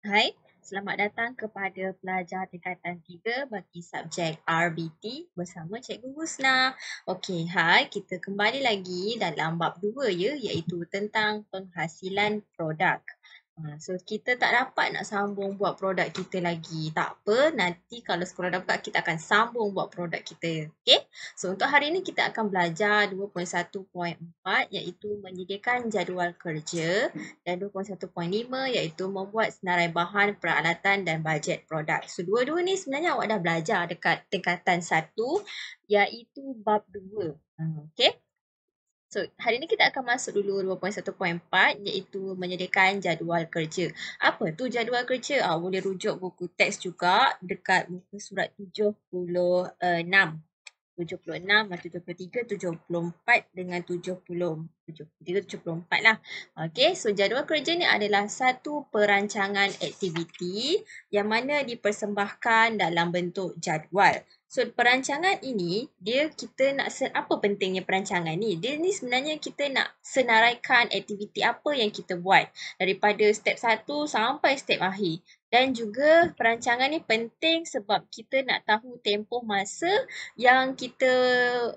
Hai, selamat datang kepada pelajar tingkatan 3 bagi subjek RBT bersama Cikgu Husna. Okey, hai, kita kembali lagi dalam bab 2 ya, iaitu tentang penghasilan produk. So kita tak dapat nak sambung buat produk kita lagi. Tak apa, nanti kalau sekolah dah buka kita akan sambung buat produk kita. Okey? So untuk hari ini kita akan belajar 2.1.4 iaitu menyediakan jadual kerja dan 2.1.5 iaitu membuat senarai bahan, peralatan dan bajet produk. So dua-dua ni sebenarnya awak dah belajar dekat tingkatan 1 iaitu bab 2. Okey? So, hari ni kita akan masuk dulu 2.1.4 iaitu menyediakan jadual kerja. Apa tu jadual kerja? Boleh rujuk buku teks juga dekat muka surat 76. 76, 73, 74 dengan 70. 73, 74 lah. Okey, so jadual kerja ni adalah satu perancangan aktiviti yang mana dipersembahkan dalam bentuk jadual. So perancangan ini kita nak apa pentingnya perancangan ni? Dia ni sebenarnya kita nak senaraikan aktiviti apa yang kita buat daripada step 1 sampai step akhir. Dan juga perancangan ni penting sebab kita nak tahu tempoh masa yang kita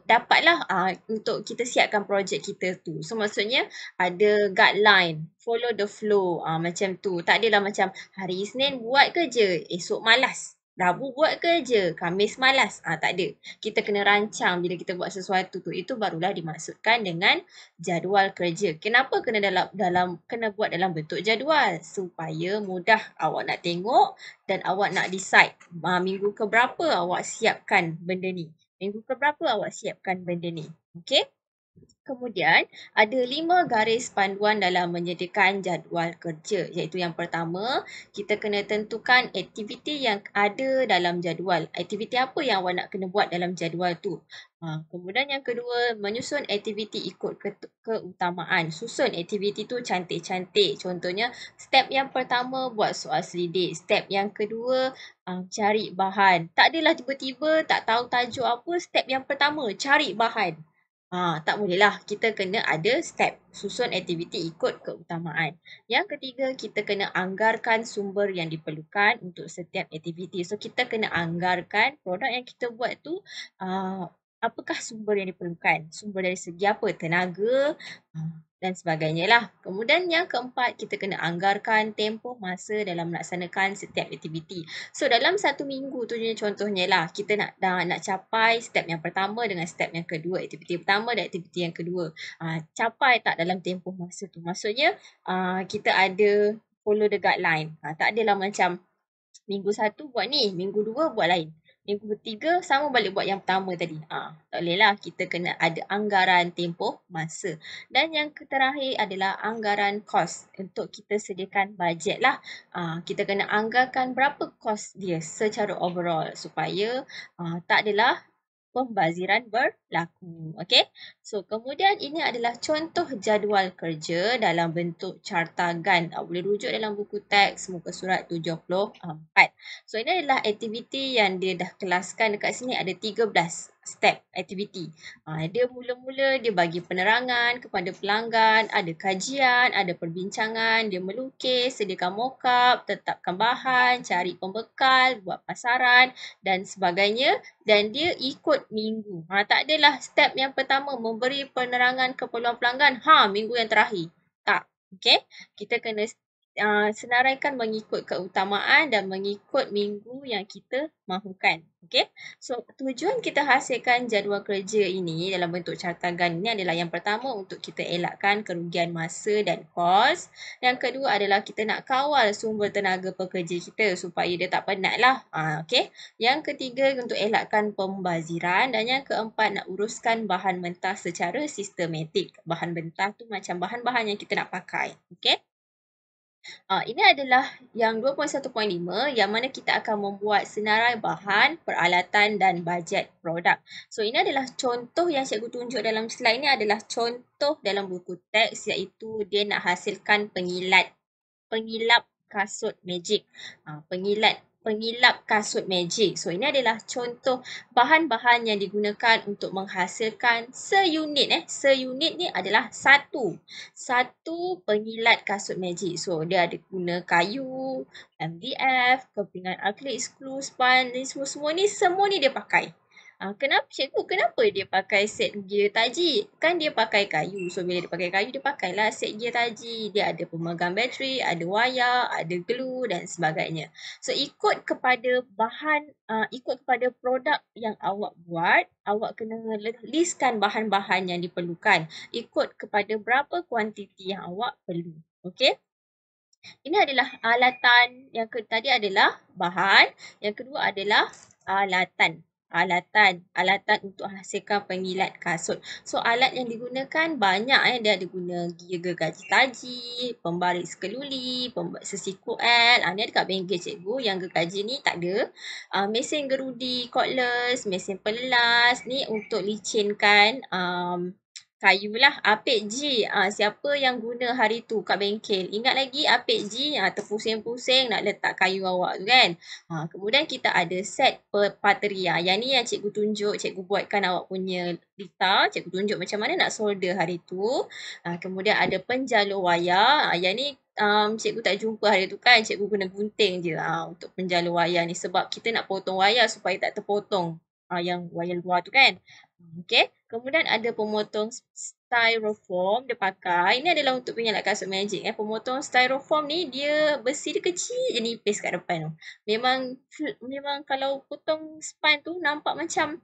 dapatlah untuk kita siapkan projek kita tu. So maksudnya ada guideline, follow the flow macam tu. Tak adalah macam hari Isnin buat kerja, esok malas. Rabu buat kerja, Khamis malas. Tak ada. Kita kena rancang bila kita buat sesuatu tu. Itu barulah dimaksudkan dengan jadual kerja. Kenapa kena kena buat dalam bentuk jadual? Supaya mudah awak nak tengok dan awak nak decide minggu ke berapa awak siapkan benda ni. Minggu ke berapa awak siapkan benda ni. Okey? Kemudian, ada 5 garis panduan dalam menyediakan jadual kerja. Iaitu yang pertama, kita kena tentukan aktiviti yang ada dalam jadual. Aktiviti apa yang awak nak kena buat dalam jadual tu. Kemudian yang kedua, menyusun aktiviti ikut keutamaan. Susun aktiviti tu cantik-cantik. Contohnya, step yang pertama buat soal selidik. Step yang kedua, cari bahan. Tak adalah tiba-tiba tak tahu tajuk apa. Step yang pertama, cari bahan. Tak bolehlah. Kita kena ada step. Susun aktiviti ikut keutamaan. Yang ketiga, kita kena anggarkan sumber yang diperlukan untuk setiap aktiviti. So, kita kena anggarkan produk yang kita buat tu, apakah sumber yang diperlukan. Sumber dari segi apa? Tenaga dan sebagainya lah. Kemudian yang keempat, kita kena anggarkan tempoh masa dalam melaksanakan setiap aktiviti. So dalam satu minggu tu contohnya lah, kita nak capai step yang pertama dengan step yang kedua, aktiviti pertama dan aktiviti yang kedua. Capai tak dalam tempoh masa tu. Maksudnya kita ada follow the guideline. Tak adalah macam minggu 1 buat ni, minggu 2 buat lain. Minggu 3 sama balik buat yang pertama tadi. Tak boleh lah. Kita kena ada anggaran tempoh masa. Dan yang terakhir adalah anggaran kos. Untuk kita sediakan bajet lah. Kita kena anggarkan berapa kos dia secara overall. Supaya tak adalah pembaziran berlaku. Okey. So, kemudian ini adalah contoh jadual kerja dalam bentuk cartagan. Boleh rujuk dalam buku teks muka surat 74. So, ini adalah aktiviti yang dia dah kelaskan dekat sini ada 13 step aktiviti. Dia mula-mula dia bagi penerangan kepada pelanggan, ada kajian, ada perbincangan, dia melukis, sediakan mockup, tetapkan bahan, cari pembekal, buat pasaran dan sebagainya. Dan dia ikut minggu. Tak adalah step yang pertama memberi penerangan keperluan pelanggan. Minggu yang terakhir. Tak. Okay. Kita kena senaraikan mengikut keutamaan dan mengikut minggu yang kita mahukan. Okay. So, tujuan kita hasilkan jadual kerja ini dalam bentuk cartagan ini adalah yang pertama untuk kita elakkan kerugian masa dan kos. Yang kedua adalah kita nak kawal sumber tenaga pekerja kita supaya dia tak penat lah. Okay. Yang ketiga untuk elakkan pembaziran dan yang keempat nak uruskan bahan mentah secara sistematik. Bahan mentah tu macam bahan-bahan yang kita nak pakai. Okay. Ini adalah yang 2.1.5 yang mana kita akan membuat senarai bahan, peralatan dan bajet produk. So ini adalah contoh yang cikgu tunjuk dalam slide ni adalah contoh dalam buku teks iaitu dia nak hasilkan pengilap kasut magic. Pengilat pengilap kasut magic. So ini adalah contoh bahan-bahan yang digunakan untuk menghasilkan seunit ni adalah satu pengilat kasut magic. So dia ada guna kayu, MDF, kepingan akrilik, skru, span ni semua ni dia pakai. Kenapa cikgu? Kenapa dia pakai set gear taji? Kan dia pakai kayu. So bila dia pakai kayu, dia pakailah set gear taji. Dia ada pemegang bateri, ada wayar, ada glue dan sebagainya. So ikut kepada ikut kepada produk yang awak buat, awak kena listkan bahan-bahan yang diperlukan. Ikut kepada berapa kuantiti yang awak perlu. Okey? Ini adalah alatan. Tadi adalah bahan. Yang kedua adalah alatan. Alatan untuk hasilkan pengilat kasut. So alat yang digunakan banyak. Dia ada guna gergaji taji, pembaris keluli, sesiku L. Ni ada kat bengkel cikgu. Yang gergaji ni tak ada. Mesin gerudi, cordless, mesin pelelas. Ni untuk licinkan kayu lah. Apek G. Siapa yang guna hari tu kat bengkel? Ingat lagi Apek G? Terpusing-pusing nak letak kayu awak tu kan? Kemudian kita ada set pateria. Yang ni yang cikgu tunjuk. Cikgu buatkan awak punya litar. Cikgu tunjuk macam mana nak solder hari tu. Kemudian ada penjalur wayar. Yang ni cikgu tak jumpa hari tu kan. Cikgu guna gunting je untuk penjalur wayar ni. Sebab kita nak potong wayar supaya tak terpotong. Yang wayar luar tu kan. Okay. Kemudian ada pemotong styrofoam dia pakai. Ini adalah untuk pengilat kasut magic. Pemotong styrofoam ni dia besi dia kecil je nipis kat depan tu. Memang kalau potong span tu nampak macam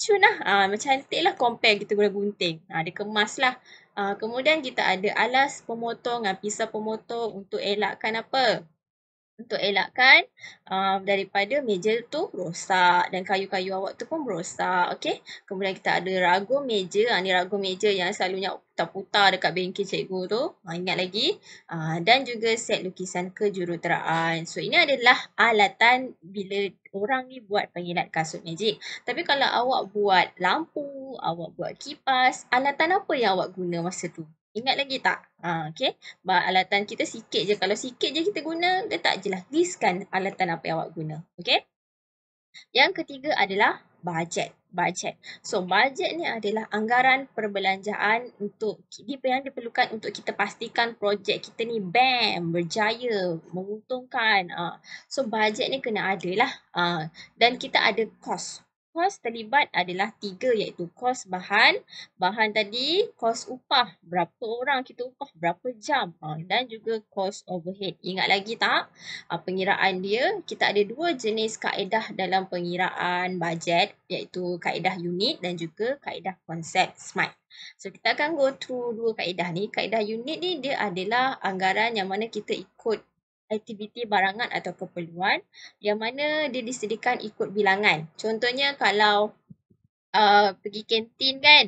cun lah. Macam cantik lah compare kita guna gunting. Dia kemas lah. Kemudian kita ada alas pemotong, pisau pemotong untuk elakkan apa? Untuk elakkan daripada meja tu rosak dan kayu-kayu awak tu pun rosak. Okey. Kemudian kita ada ragum meja. Ni ragum meja yang selalunya putar-putar dekat bengkel cikgu tu. Ingat lagi. Dan juga set lukisan kejuruteraan. So ini adalah alatan bila orang ni buat pengilat kasut magic. Tapi kalau awak buat lampu, awak buat kipas, alatan apa yang awak guna masa tu? Ingat lagi tak? Okay. Alatan kita sikit je. Kalau sikit je kita guna, letak je lah. Listkan alatan apa yang awak guna. Okay. Yang ketiga adalah bajet. So, bajet ni adalah anggaran perbelanjaan yang diperlukan untuk kita pastikan projek kita ni berjaya, menguntungkan. So, bajet ni kena ada lah. Dan kita ada kos. Kos terlibat adalah 3 iaitu kos bahan. Bahan tadi, kos upah. Berapa orang kita upah, berapa jam. Dan juga kos overhead. Ingat lagi tak? Pengiraan dia, kita ada 2 jenis kaedah dalam pengiraan bajet iaitu kaedah unit dan juga kaedah konsep SMART. So kita akan go through 2 kaedah ni. Kaedah unit ni dia adalah anggaran yang mana kita ikut aktiviti barangan atau keperluan yang mana dia disediakan ikut bilangan. Contohnya kalau pergi kantin kan,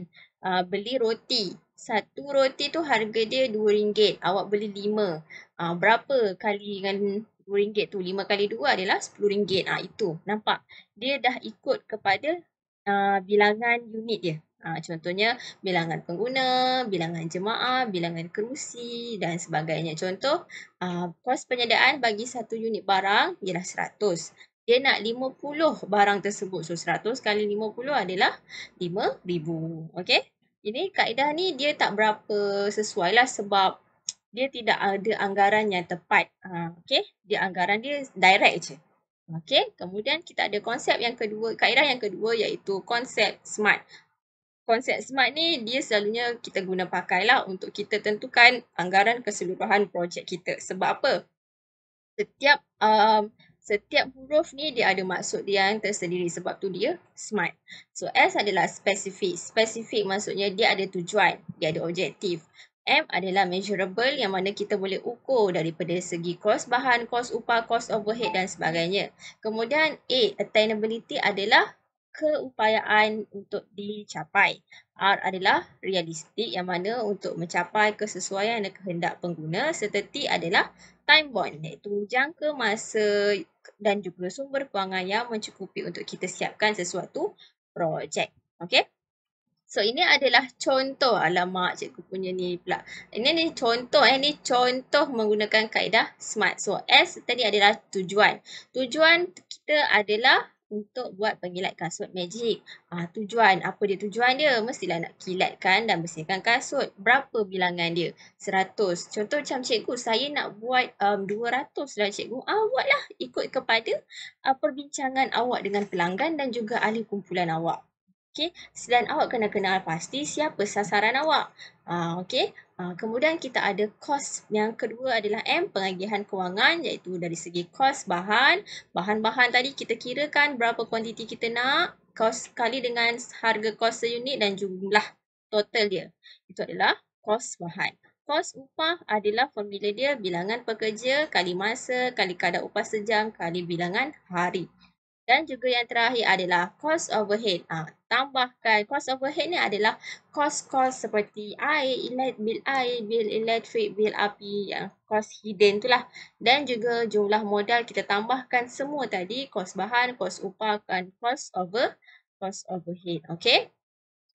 beli roti. Satu roti tu harga dia RM2. Awak beli 5. Berapa kali dengan RM2 tu? 5 kali 2 adalah RM10. Itu. Nampak? Dia dah ikut kepada bilangan unit dia. Contohnya bilangan pengguna, bilangan jemaah, bilangan kerusi dan sebagainya. Contoh, kos penyediaan bagi 1 unit barang ialah 100. Dia nak 50 barang tersebut. So 100 kali 50 adalah 5,000. Okay. Ini kaedah ni dia tak berapa sesuai lah sebab dia tidak ada anggaran yang tepat. Okay. Dia anggaran dia direct je. Okay. Kemudian kita ada konsep yang kedua, kaedah yang kedua iaitu konsep SMART. Konsep SMART ni dia selalunya kita guna pakailah untuk kita tentukan anggaran keseluruhan projek kita. Sebab apa? Setiap huruf ni dia ada maksud dia yang tersendiri sebab tu dia SMART. So S adalah spesifik. Spesifik maksudnya dia ada tujuan, dia ada objektif. M adalah measurable yang mana kita boleh ukur daripada segi kos bahan, kos upah, kos overhead dan sebagainya. Kemudian A, attainability adalah keupayaan untuk dicapai. R adalah realistik yang mana untuk mencapai kesesuaian dan kehendak pengguna. Serta T adalah time bound iaitu jangka masa dan juga sumber kewangan yang mencukupi untuk kita siapkan sesuatu projek. Okay. So ini adalah contoh, alamak cikgu punya ni pula. Ini contoh ni contoh menggunakan kaedah SMART. So S tadi adalah tujuan. Tujuan kita adalah untuk buat pengilat kasut magic. Tujuan, apa dia tujuan dia? Mestilah nak kilatkan dan bersihkan kasut. Berapa bilangan dia? 100. Contoh macam cikgu, saya nak buat 200 lah cikgu. Buatlah ikut kepada perbincangan awak dengan pelanggan dan juga ahli kumpulan awak. Okey, dan awak kena kenal pasti siapa sasaran awak. Okey, kemudian kita ada kos. Yang kedua adalah M, pengagihan kewangan, iaitu dari segi kos bahan. Bahan-bahan tadi kita kirakan berapa kuantiti kita nak, kos kali dengan harga kos seunit dan jumlah total dia. Itu adalah kos bahan. Kos upah adalah formula dia bilangan pekerja kali masa kali kadar upah sejam kali bilangan hari. Dan juga yang terakhir adalah cost overhead. Tambahkan cost overhead ni adalah kos-kos seperti air, bil elektrik, bil api, yang kos hidden tu lah. Dan juga jumlah modal kita tambahkan semua tadi, kos bahan, kos upah dan cost overhead. Okay.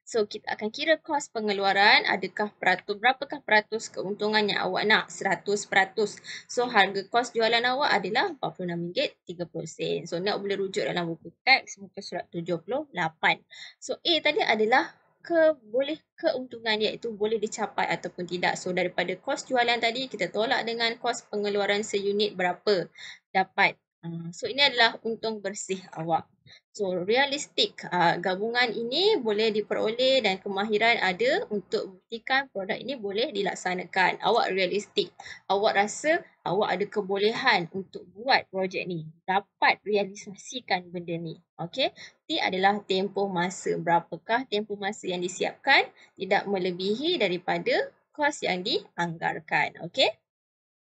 So, kita akan kira kos pengeluaran, adakah berapakah peratus keuntungan yang awak nak? 100%. So, harga kos jualan awak adalah RM46.30. So, nak boleh rujuk dalam buku teks muka surat 78. So, A tadi adalah keuntungan dia, iaitu boleh dicapai ataupun tidak. So, daripada kos jualan tadi, kita tolak dengan kos pengeluaran seunit berapa dapat. So, ini adalah untung bersih awak. So, realistik. Gabungan ini boleh diperoleh dan kemahiran ada untuk buktikan produk ini boleh dilaksanakan. Awak realistik. Awak rasa awak ada kebolehan untuk buat projek ni. Dapat realisasikan benda ni. Okey. T adalah tempoh masa. Berapakah tempoh masa yang disiapkan? Tidak melebihi daripada kos yang dianggarkan. Okey.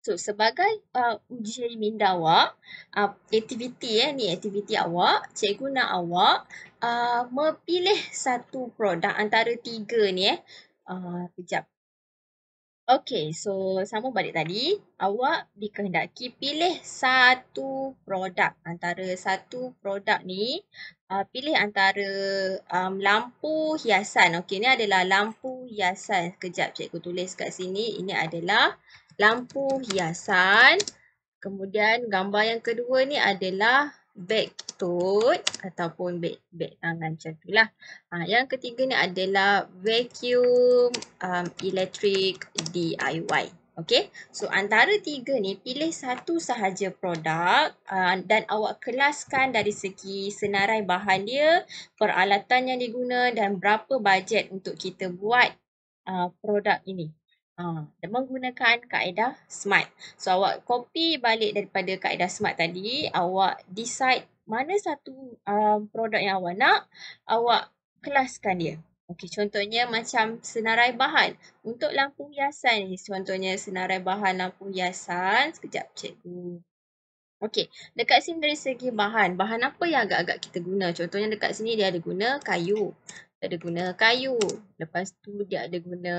So, sebagai uji minda awak, aktiviti aktiviti awak, cikgu nak awak memilih satu produk antara tiga ni kejap. Okey, so sama balik tadi, awak dikehendaki pilih satu produk. Antara satu produk ni, pilih antara lampu hiasan. Okey, ni adalah lampu hiasan. Kejap cikgu tulis kat sini, ini adalah lampu hiasan. Kemudian gambar yang kedua ni adalah beg tote ataupun beg tangan macam tu lah. Yang ketiga ni adalah vacuum electric DIY. Okay, so antara tiga ni pilih satu sahaja produk dan awak kelaskan dari segi senarai bahan dia, peralatan yang diguna dan berapa bajet untuk kita buat produk ini. Menggunakan kaedah SMART. So, awak copy balik daripada kaedah SMART tadi, awak decide mana satu produk yang awak nak, awak kelaskan dia. Okey, contohnya macam senarai bahan. Untuk lampu hiasan ni, contohnya senarai bahan lampu hiasan. Sekejap, cikgu. Okey, dekat sini dari segi bahan. Bahan apa yang agak-agak kita guna? Contohnya dekat sini dia ada guna kayu. Dia ada guna kayu. Lepas tu dia ada guna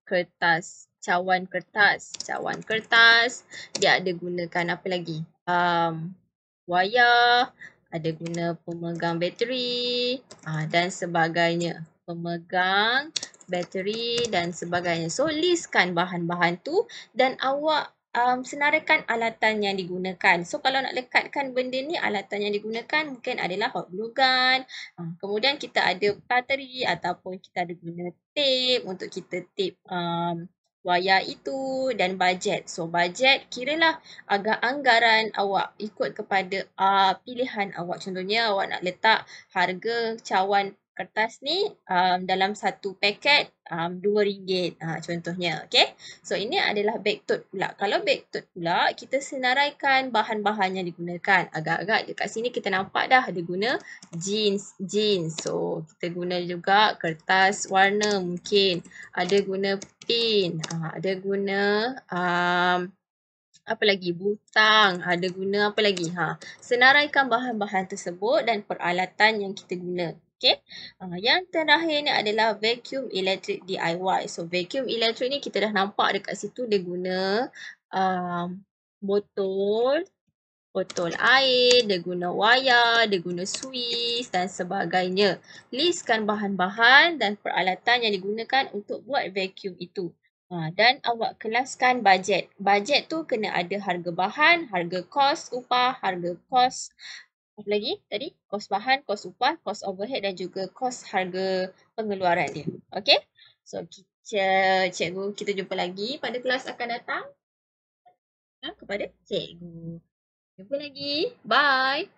kertas, cawan kertas. Cawan kertas. Dia ada gunakan apa lagi? Wayar. Ada guna pemegang bateri dan sebagainya. Pemegang bateri dan sebagainya. So, listkan bahan-bahan tu dan awak senaraikan alatan yang digunakan. So, kalau nak lekatkan benda ni, alatan yang digunakan mungkin adalah hot glue gun. Kemudian kita ada bateri ataupun kita ada guna tape untuk kita tape wayar itu dan bajet. So, bajet kiralah agak anggaran awak ikut kepada pilihan awak. Contohnya awak nak letak harga cawan kertas ni dalam satu paket RM2 contohnya. Okay. So, ini adalah bag tote pula. Kalau bag tote pula, kita senaraikan bahan-bahan yang digunakan. Agak-agak dekat sini kita nampak dah ada guna jeans. So, kita guna juga kertas warna mungkin. Ada guna pin. Ada guna apa lagi? Butang. Ada guna apa lagi? Senaraikan bahan-bahan tersebut dan peralatan yang kita guna. Okay. Yang terakhir ni adalah vacuum electric DIY. So, vacuum electric ni kita dah nampak dekat situ dia guna botol botol air, dia guna wayar, dia guna suis dan sebagainya. Listkan bahan-bahan dan peralatan yang digunakan untuk buat vacuum itu. Dan awak kelaskan bajet. Bajet tu kena ada harga bahan, harga kos upah, harga kos apa lagi tadi? Kos bahan, kos upah, kos overhead dan juga kos harga pengeluaran dia. Okay? So, kita jumpa lagi pada kelas akan datang kepada cikgu. Jumpa lagi. Bye.